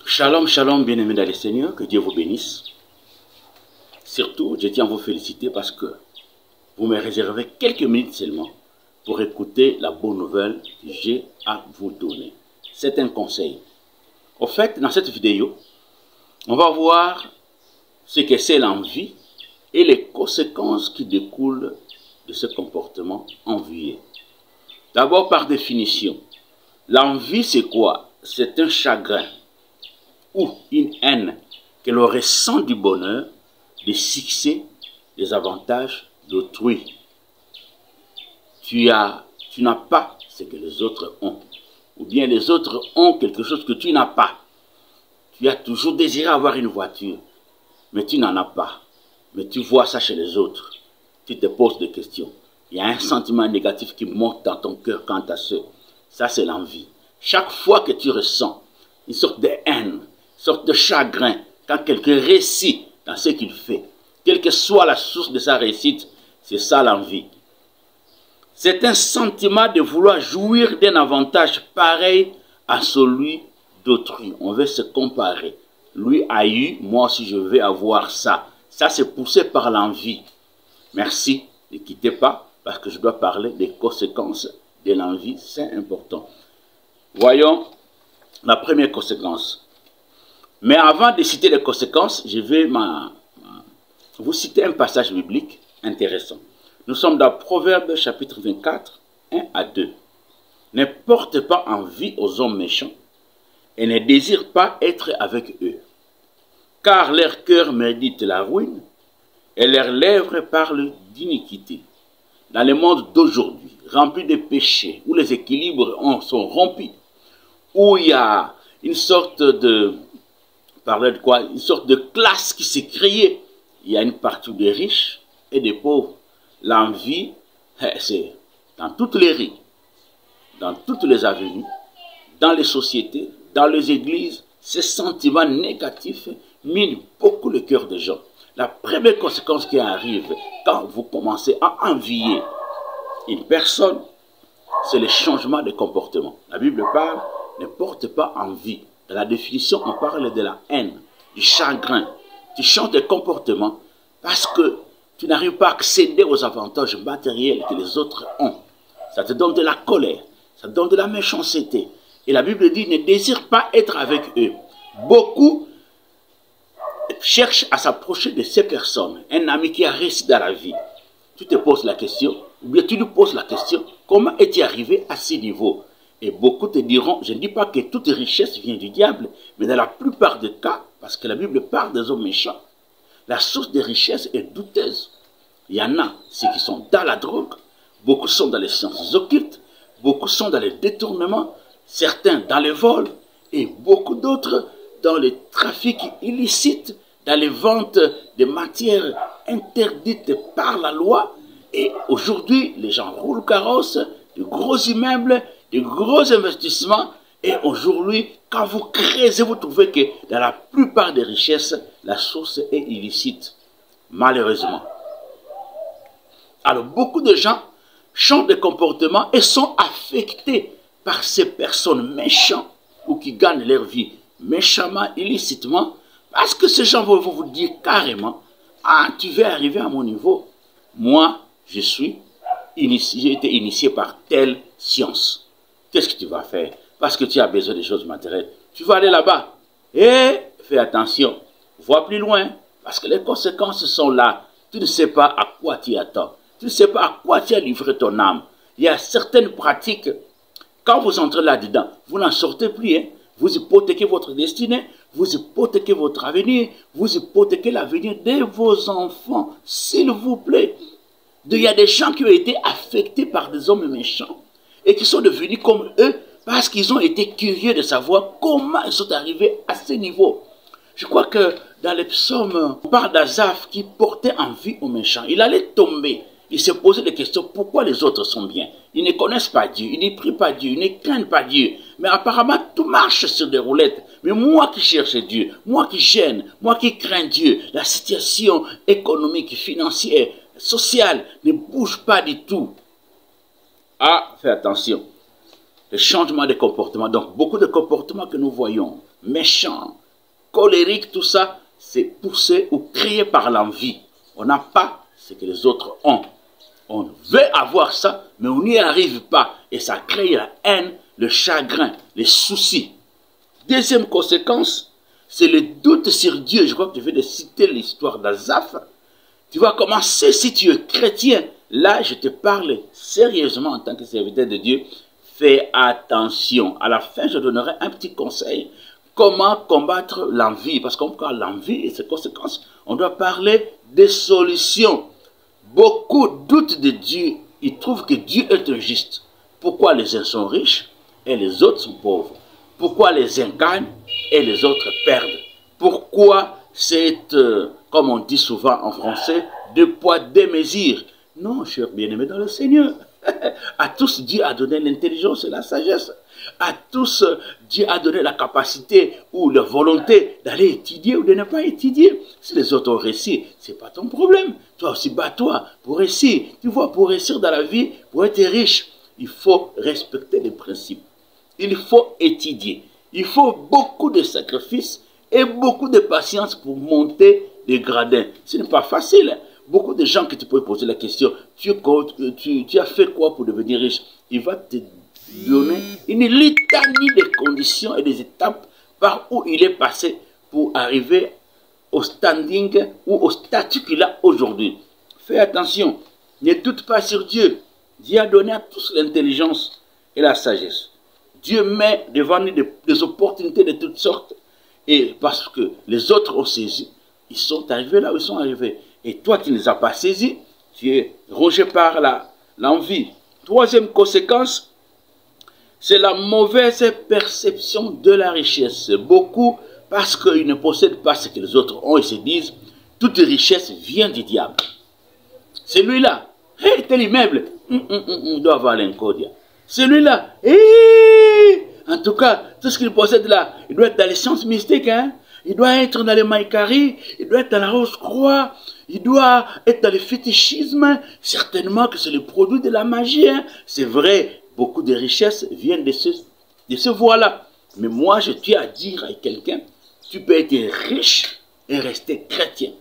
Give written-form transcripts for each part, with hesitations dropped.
Shalom, shalom, bien-aimés dans le Seigneur, que Dieu vous bénisse. Surtout, je tiens à vous féliciter parce que vous me réservez quelques minutes seulement pour écouter la bonne nouvelle que j'ai à vous donner. C'est un conseil. Au fait, dans cette vidéo, on va voir ce que c'est l'envie et les conséquences qui découlent de ce comportement envieux. D'abord, par définition, l'envie, c'est quoi? C'est un chagrin ou une haine que l'on ressent du bonheur, des succès, des avantages d'autrui. Tu n'as pas ce que les autres ont. Ou bien les autres ont quelque chose que tu n'as pas. Tu as toujours désiré avoir une voiture, mais tu n'en as pas. Mais tu vois ça chez les autres. Tu te poses des questions. Il y a un sentiment négatif qui monte dans ton cœur quant à ça. Ça, c'est l'envie. Chaque fois que tu ressens une sorte de haine, une sorte de chagrin, quand quelqu'un réussit dans ce qu'il fait, quelle que soit la source de sa réussite, c'est ça l'envie. C'est un sentiment de vouloir jouir d'un avantage pareil à celui d'autrui. On veut se comparer. Lui a eu, moi aussi je vais avoir ça. Ça, c'est poussé par l'envie. Merci, ne quittez pas, parce que je dois parler des conséquences de l'envie, c'est important. Voyons la première conséquence. Mais avant de citer les conséquences, je vais vous citer un passage biblique intéressant. Nous sommes dans Proverbes chapitre 24, 1 à 2. Ne porte pas envie aux hommes méchants et ne désire pas être avec eux. Car leur cœur médite la ruine et leurs lèvres parlent d'iniquité. Dans le monde d'aujourd'hui, rempli de péchés, où les équilibres sont rompus, où il y a une sorte de... Parler de quoi? Une sorte de classe qui s'est créée. Il y a une partie des riches et des pauvres. L'envie, c'est dans toutes les rues, dans toutes les avenues, dans les sociétés, dans les églises. Ces sentiments négatifs minent beaucoup le cœur des gens. La première conséquence qui arrive quand vous commencez à envier une personne, c'est le changement de comportement. La Bible parle, ne porte pas envie. Dans la définition, on parle de la haine, du chagrin. Tu changes de comportement parce que tu n'arrives pas à accéder aux avantages matériels que les autres ont. Ça te donne de la colère, ça te donne de la méchanceté. Et la Bible dit, ne désire pas être avec eux. Beaucoup cherchent à s'approcher de ces personnes. Un ami qui a réussi dans la vie. Tu te poses la question, ou bien tu lui poses la question, comment es-tu arrivé à ce niveau? Et beaucoup te diront, je ne dis pas que toute richesse vient du diable, mais dans la plupart des cas, parce que la Bible parle des hommes méchants, la source de richesse est douteuse. Il y en a ceux qui sont dans la drogue, beaucoup sont dans les sciences occultes, beaucoup sont dans les détournements, certains dans les vols, et beaucoup d'autres dans les trafics illicites, dans les ventes de matières interdites par la loi. Et aujourd'hui, les gens roulent carrosse, de gros immeubles, de gros investissements. Et aujourd'hui, quand vous creusez, vous trouvez que dans la plupart des richesses, la source est illicite. Malheureusement. Alors, beaucoup de gens changent de comportement et sont affectés par ces personnes méchantes ou qui gagnent leur vie méchamment, illicitement, parce que ces gens vont vous dire carrément, ah, tu veux arriver à mon niveau. Moi, j'ai été initié par telle science. Qu'est-ce que tu vas faire? Parce que tu as besoin des choses matérielles. Tu vas aller là-bas. Et fais attention. Vois plus loin. Parce que les conséquences sont là. Tu ne sais pas à quoi tu attends. Tu ne sais pas à quoi tu as livré ton âme. Il y a certaines pratiques. Quand vous entrez là-dedans, vous n'en sortez plus. Hein? Vous hypothéquez votre destinée. Vous hypothéquez votre avenir. Vous hypothéquez l'avenir de vos enfants. S'il vous plaît. Il y a des gens qui ont été affectés par des hommes méchants et qui sont devenus comme eux parce qu'ils ont été curieux de savoir comment ils sont arrivés à ce niveau. Je crois que dans les psaumes, on parle d'Asaph qui portait envie aux méchants. Il allait tomber. Il se posait des questions. Pourquoi les autres sont bien? Ils ne connaissent pas Dieu. Ils ne prient pas Dieu. Ils ne craignent pas Dieu. Mais apparemment, tout marche sur des roulettes. Mais moi qui cherche Dieu, moi qui gêne, moi qui crains Dieu, la situation économique, financière, sociale ne bouge pas du tout. Ah, fais attention. le changement de comportement. Donc, beaucoup de comportements que nous voyons, méchants, colériques, tout ça, c'est poussé ou créé par l'envie. On n'a pas ce que les autres ont. On veut avoir ça, mais on n'y arrive pas. Et ça crée la haine, le chagrin, les soucis. Deuxième conséquence, c'est le doute sur Dieu. Je crois que tu viens de citer l'histoire d'Azaph. Tu vas commencer, si tu es chrétien, là je te parle sérieusement en tant que serviteur de Dieu, fais attention. À la fin, je donnerai un petit conseil. Comment combattre l'envie? Parce qu'on parle de l'envie et ses conséquences, on doit parler des solutions. Beaucoup doutent de Dieu. Ils trouvent que Dieu est injuste. Pourquoi les uns sont riches et les autres sont pauvres? Pourquoi les uns gagnent et les autres perdent? Pourquoi c'est, comme on dit souvent en français, deux poids, deux mesures? Non, cher bien-aimé dans le Seigneur. À tous, Dieu a donné l'intelligence et la sagesse. À tous, Dieu a donné la capacité ou la volonté d'aller étudier ou de ne pas étudier. Si les autres ont réussi, ce n'est pas ton problème. Toi aussi, bats-toi pour réussir. Tu vois, pour réussir dans la vie, pour être riche, il faut respecter les principes. Il faut étudier. Il faut beaucoup de sacrifices et beaucoup de patience pour monter des gradins. Ce n'est pas facile. Beaucoup de gens que tu peux poser la question, tu as fait quoi pour devenir riche? Il va te donner une litanie de conditions et des étapes par où il est passé pour arriver au standing ou au statut qu'il a aujourd'hui. Fais attention, ne doute pas sur Dieu. Dieu a donné à tous l'intelligence et la sagesse. Dieu met devant nous des opportunités de toutes sortes. Et parce que les autres ont saisi, ils sont arrivés là où ils sont arrivés. Et toi qui ne les as pas saisis, tu es rongé par l'envie. Troisième conséquence, c'est la mauvaise perception de la richesse. Beaucoup, parce qu'ils ne possèdent pas ce que les autres ont, ils se disent, toute richesse vient du diable. Celui-là, hey, tel immeuble, doit avoir l'incodia. Celui-là, en tout cas, tout ce qu'il possède là, il doit être dans les sciences mystiques, hein? Il doit être dans les maïkaris, il doit être dans la rose-croix, il doit être dans le fétichisme. Certainement que c'est le produit de la magie. Hein? C'est vrai, beaucoup de richesses viennent de ce voie-là. Mais moi, je tiens à dire à quelqu'un, tu peux être riche et rester chrétien.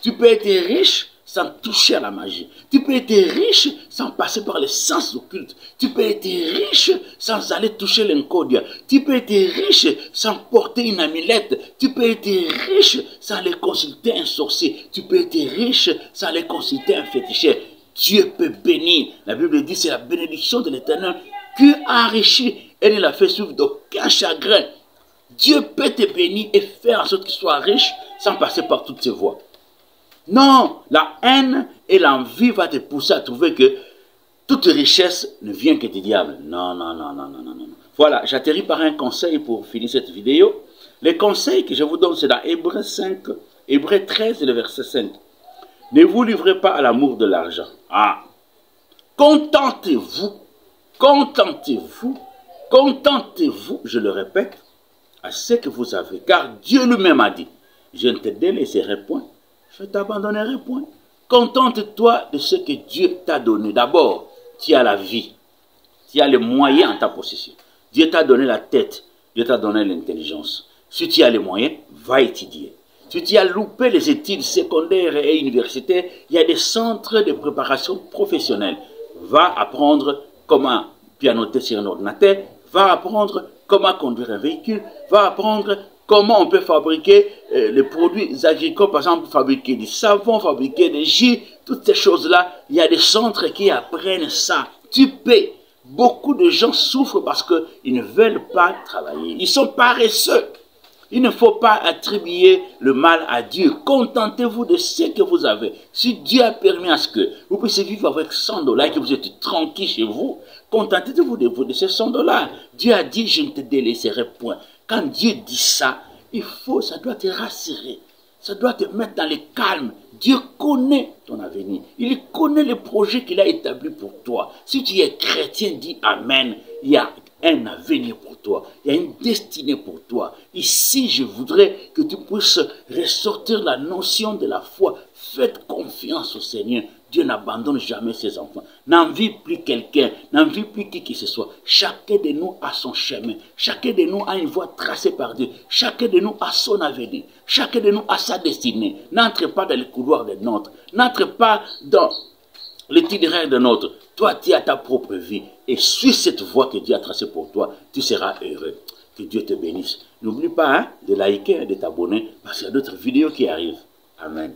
Tu peux être riche sans toucher à la magie. Tu peux être riche sans passer par les sens occultes. Tu peux être riche sans aller toucher l'incodia. Tu peux être riche sans porter une amulette. Tu peux être riche sans aller consulter un sorcier. Tu peux être riche sans aller consulter un féticheur. Dieu peut bénir. La Bible dit c'est la bénédiction de l'Éternel qui enrichit et ne la fait suivre d'aucun chagrin. Dieu peut te bénir et faire en sorte qu'il soit riche sans passer par toutes ces voies. Non, la haine et l'envie vont te pousser à trouver que toute richesse ne vient que du diable. Non, non, non, non, non, non, non. Voilà, j'atterris par un conseil pour finir cette vidéo. Les conseils que je vous donne, c'est dans Hébreux 5, Hébreux 13 et le verset 5. Ne vous livrez pas à l'amour de l'argent. Ah, contentez-vous, contentez-vous, contentez-vous, je le répète, à ce que vous avez. Car Dieu lui-même a dit, je ne te délaisserai point. Je ne t'abandonnerai point. Contente-toi de ce que Dieu t'a donné. D'abord, tu as la vie. Tu as les moyens en ta possession. Dieu t'a donné la tête. Dieu t'a donné l'intelligence. Si tu as les moyens, va étudier. Si tu as loupé les études secondaires et universitaires, il y a des centres de préparation professionnelle. Va apprendre comment pianoter sur un ordinateur. Va apprendre comment conduire un véhicule. Va apprendre comment on peut fabriquer les produits agricoles, par exemple, fabriquer du savon, fabriquer des jus, toutes ces choses-là. Il y a des centres qui apprennent ça. Tu paies. Beaucoup de gens souffrent parce qu'ils ne veulent pas travailler. Ils sont paresseux. Il ne faut pas attribuer le mal à Dieu. Contentez-vous de ce que vous avez. Si Dieu a permis à ce que vous puissiez vivre avec 100 $, que vous êtes tranquille chez vous, contentez-vous de ces 100 $. Dieu a dit, je ne te délaisserai point. Quand Dieu dit ça, ça doit te rassurer. Ça doit te mettre dans le calme. Dieu connaît ton avenir. Il connaît les projets qu'il a établis pour toi. Si tu es chrétien, dis Amen. Il y a un avenir pour toi. Il y a une destinée pour toi. Ici, je voudrais que tu puisses ressortir la notion de la foi. Faites confiance au Seigneur. Dieu n'abandonne jamais ses enfants. N'envie plus quelqu'un, n'envie plus qui que ce soit. Chacun de nous a son chemin. Chacun de nous a une voie tracée par Dieu. Chacun de nous a son avenir. Chacun de nous a sa destinée. N'entre pas dans le couloir de notre. N'entre pas dans l'itinéraire de notre. Toi, tu as ta propre vie. Et suis cette voie que Dieu a tracée pour toi. Tu seras heureux. Que Dieu te bénisse. N'oublie pas de liker, de t'abonner, parce qu'il y a d'autres vidéos qui arrivent. Amen.